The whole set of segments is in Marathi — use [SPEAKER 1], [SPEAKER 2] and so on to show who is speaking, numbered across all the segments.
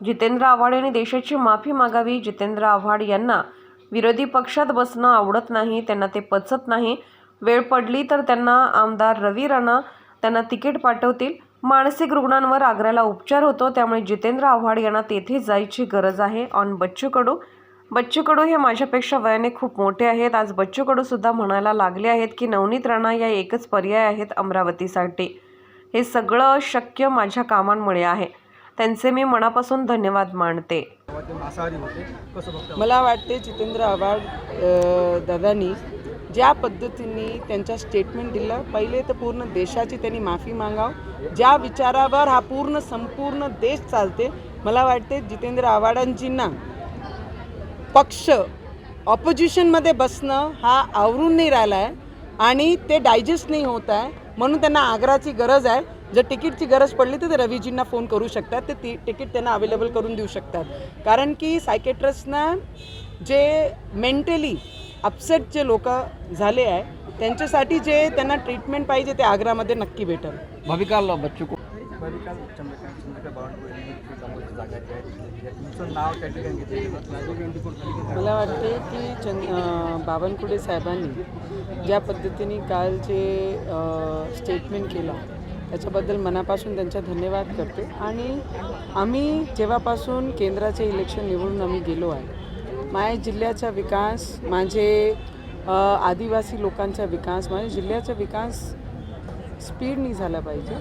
[SPEAKER 1] जितेंद्र आव्हाड यांनी देशाची माफी मागावी। जितेंद्र आव्हाड यांना विरोधी पक्षात बसणं आवडत नाही, त्यांना ते पचत नाही। वेळ पडली तर त्यांना आमदार रवी राणा त्यांना तिकीट पाठवतील। मानसिक रुग्णांवर आग्र्याला उपचार होतो, त्यामुळे जितेंद्र आव्हाड यांना तेथे जायची गरज आहे। ऑन बच्चू कडू हे माझ्यापेक्षा वयाने खूप मोठे आहेत। आज बच्चू कडू सुद्धा म्हणायला लागले आहेत की नवनीत राणा या एकच पर्याय आहेत अमरावतीसाठी। हे सगळं शक्य माझ्या कामांमुळे आहे, त्यांचे मी मनापासून धन्यवाद मानते।
[SPEAKER 2] मला वाटते जितेंद्र आव्हाड दादांनी ज्या पद्धतीने त्यांचा स्टेटमेंट दिलं, पहिले तर पूर्ण देशाची त्यांनी माफी मागावं। ज्या विचारावर हा संपूर्ण देश चालते, मला वाटते जितेंद्र आव्हाडांजींना पक्ष ऑपोजिशनमध्ये बसणं हा आवरून नाही राहिला आहे आणि ते डायजेस्ट नाही होत आहे, म्हणून त्यांना आग्राची गरज आहे। जर तिकीटची गरज पडली तर ते रवीजींना फोन करू शकतात, ते तिकीट त्यांना अवेलेबल करून देऊ शकतात। कारण की सायकेट्रिस्टना जे मेंटली अपसेट जे लोक झाले आहे त्यांच्यासाठी जे त्यांना ट्रीटमेंट पाहिजे ते आग्रामध्ये नक्की भेटेल। मला वाटते की बावनकुळे साहेबांनी ज्या पद्धतीने काल जे स्टेटमेंट केलं त्याच्याबद्दल मनापासून त्यांचा धन्यवाद करते। आणि आम्ही जेव्हापासून केंद्राचे इलेक्शन निवडून आम्ही गेलो आहे, माझ्या जिल्ह्याचा विकास, माझे आदिवासी लोकांचा विकास, माझ्या जिल्ह्याचा विकास स्पीडनी झाला पाहिजे।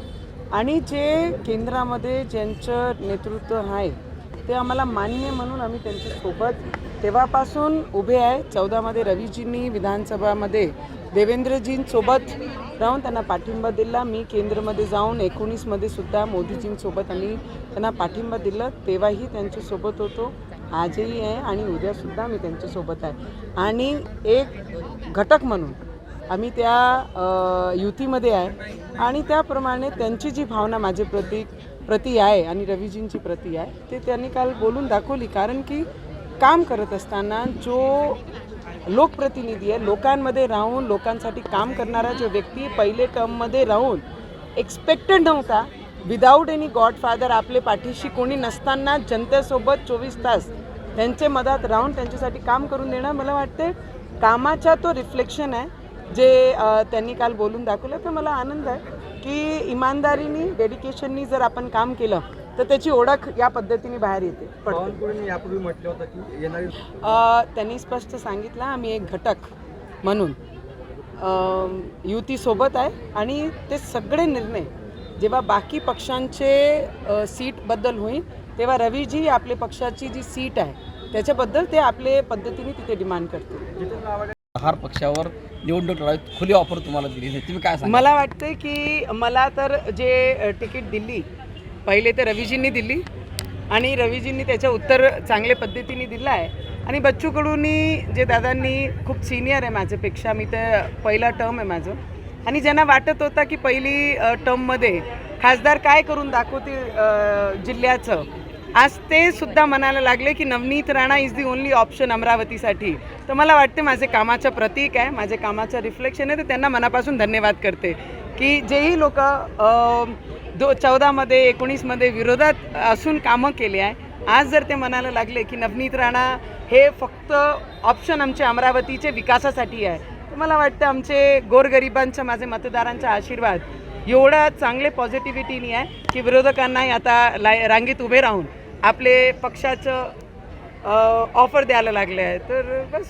[SPEAKER 2] आणि जे केंद्रामध्ये ज्यांचं नेतृत्व आहे ते आम्हाला मान्य म्हणून आम्ही त्यांच्यासोबत तेव्हापासून उभे आहे। 14मध्ये रवीजींनी विधानसभामध्ये देवेंद्रजींसोबत राहून त्यांना पाठिंबा दिला। मी केंद्रामध्ये जाऊन 19मध्ये सुद्धा मोदीजींसोबत आम्ही त्यांना पाठिंबा दिला, तेव्हाही त्यांच्यासोबत होतो, आजही आहे आणि उद्यासुद्धा मी त्यांच्यासोबत आहे। आणि एक घटक म्हणून आम्ही त्या युतीमध्ये आहे आणि त्याप्रमाणे त्यांची जी भावना माझे प्रति आहे आणि रवीजींची प्रति आहे ते त्यांनी काल बोलून दाखवली। कारण की काम करत असताना जो लोकप्रतिनिधी आहे, लोकांमध्ये राहून लोकांसाठी काम करणारा जो व्यक्ती पहिले टर्ममध्ये राहून एक्सपेक्टेड नव्हता, विदाऊट एनी गॉडफादर आपले पाठीशी कोणी नसताना जनतेसोबत 24 तास त्यांचे मदत राहून त्यांच्यासाठी काम करून देणं, मला वाटते कामाचा तो रिफ्लेक्शन आहे जे त्यांनी काल बोलून दाखवलं। तर मला आनंद आहे की इमानदारीने, डेडिकेशननी जर आपण काम केलं तर त्याची ओळख या पद्धतीने बाहेर येते।
[SPEAKER 3] यापूर्वी म्हटलं होतं की
[SPEAKER 2] त्यांनी स्पष्ट सांगितलं आम्ही एक घटक म्हणून युतीसोबत आहे आणि ते सगळे निर्णय जेव्हा बाकी पक्षांचे सीटबद्दल होईल तेव्हा रवीजी आपले पक्षाची जी सीट आहे त्याच्याबद्दल ते आपले पद्धतीने तिथे डिमांड करतील।
[SPEAKER 3] हर पक्षावर निवडणूक लढवत खुली ऑफर तुम्हाला दिली, तुम्ही काय सांगा?
[SPEAKER 2] मला वाटते की मला तर जे तिकीट दिली पहिले तर रवीजींनी दिली आणि रवीजींनी त्याचं उत्तर चांगल्या पद्धतीने दिलं आहे। आणि बच्चू कडूंनी जे दादांनी खूप सिनियर आहे माझ्यापेक्षा, मी तर पहिला टर्म आहे माझं, आणि ज्यांना वाटत होता की पहिली टर्ममध्ये खासदार काय करून दाखवतील जिल्ह्याचं, आज ते सुद्धा म्हणायला लागले की Navneet Rana is the only option अमरावतीसाठी। तर मला वाटते माझे कामाचं प्रतीक आहे, माझे कामाचं रिफ्लेक्शन आहे, तर त्यांना मनापासून धन्यवाद करते की जेही लोक 14मध्ये 19मध्ये विरोधात असून कामं केले आहे, आज जर ते म्हणायला लागले की नवनीत राणा हे फक्त ऑप्शन आमच्या अमरावतीचे विकासासाठी आहे, तर मला वाटतं आमचे गोरगरिबांचा, माझे मतदारांचा आशीर्वाद एवढा चांगले पॉझिटिव्हिटीनी आहे की विरोधकांनाही आता रांगेत उभे राहून आपले पक्षाचं ऑफर द्यायला लागले आहे। तर बस